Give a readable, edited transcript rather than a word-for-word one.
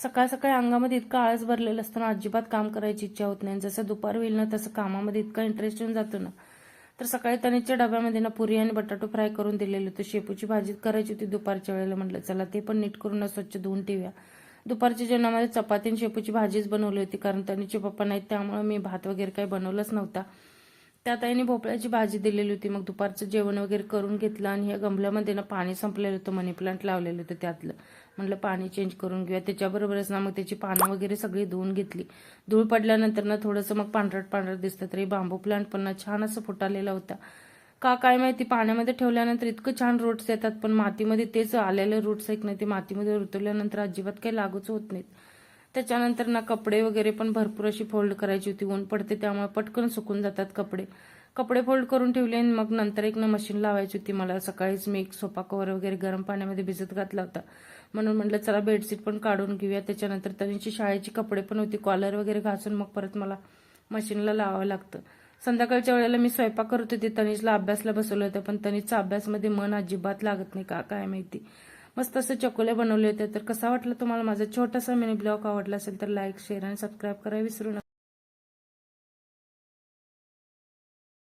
सकाळ सकाळी अंगामध्ये इतका आळस भरलेला असताना अजिबात काम करायची इच्छा होत नाही. जसं दुपार होईल ना तसं कामामध्ये इतका इंटरेस्ट येऊन जातो ना. तर सकाळी तनिषच्या डब्यामध्ये ना पुरी आणि बटाटो फ्राय करून दिलेली होती. शेपूची भाजी करायची होती दुपारच्या वेळेला. म्हटलं चला ते पण नीट करून स्वच्छ धुवून ठेवूया. दुपारच्या जेवणामध्ये चपाती आणि शेपूची भाजीच बनवली होती, कारण तनिषचे पप्पा नाहीत त्यामुळे मी भात वगैरे काही बनवलंच नव्हता. त्यात आईने भोपळ्याची भाजी दिलेली होती. मग दुपारचं जेवण वगैरे करून घेतलं आणि ह्या गमल्यामध्ये ना पाणी संपलेलं होतं, मनी प्लांट लावलेलं होतं त्यातलं. म्हटलं पाणी चेंज करून घेऊया. त्याच्याबरोबरच ना मग त्याची पानं वगैरे सगळी धुवून घेतली. धूळ पडल्यानंतर ना थोडंसं मग पांढरट पांढरट दिसतं. तरी बांबू प्लांट पण ना छान असं फुटालेला होता. का काय माहिती, पाण्यामध्ये ठेवल्यानंतर इतकं छान रूट्स येतात, पण मातीमध्ये तेच आलेले रूट्स आहेत ना ते मातीमध्ये रुतवल्यानंतर अजिबात काही लागूच होत नाहीत. त्याच्यानंतर ना कपडे वगैरे पण भरपूर अशी फोल्ड करायची होती. ऊन पडते त्यामुळे पटकन सुकून जातात कपडे. कपडे फोल्ड करून ठेवले आणि मग नंतर एक ना मशीन लावायची होती मला. सकाळीच मी एक सोफा कव्हर वगैरे गरम पाण्यामध्ये भिजत घातला होता, म्हणून म्हटलं चला बेडशीट पण काढून घेऊया. त्याच्यानंतर त्यांची शाळेची कपडे पण होती, कॉलर वगैरे घासून मग परत मला मशीनला लावावं लागतं. संध्याकाळच्या वेळेला मी स्वयंपाक करत होते, तनिषला अभ्यासला बसवलं होतं, पण तनिषचा अभ्यासमध्ये मन अजिबात लागत नाही का काय माहिती. मस्त असं चकोले बनवले होते. तर कसा वाटला तुम्हाला माझा छोटासा मिनी ब्लॉग? आवडला असेल तर लाईक, शेअर आणि सबस्क्राईब करायला विसरू नका.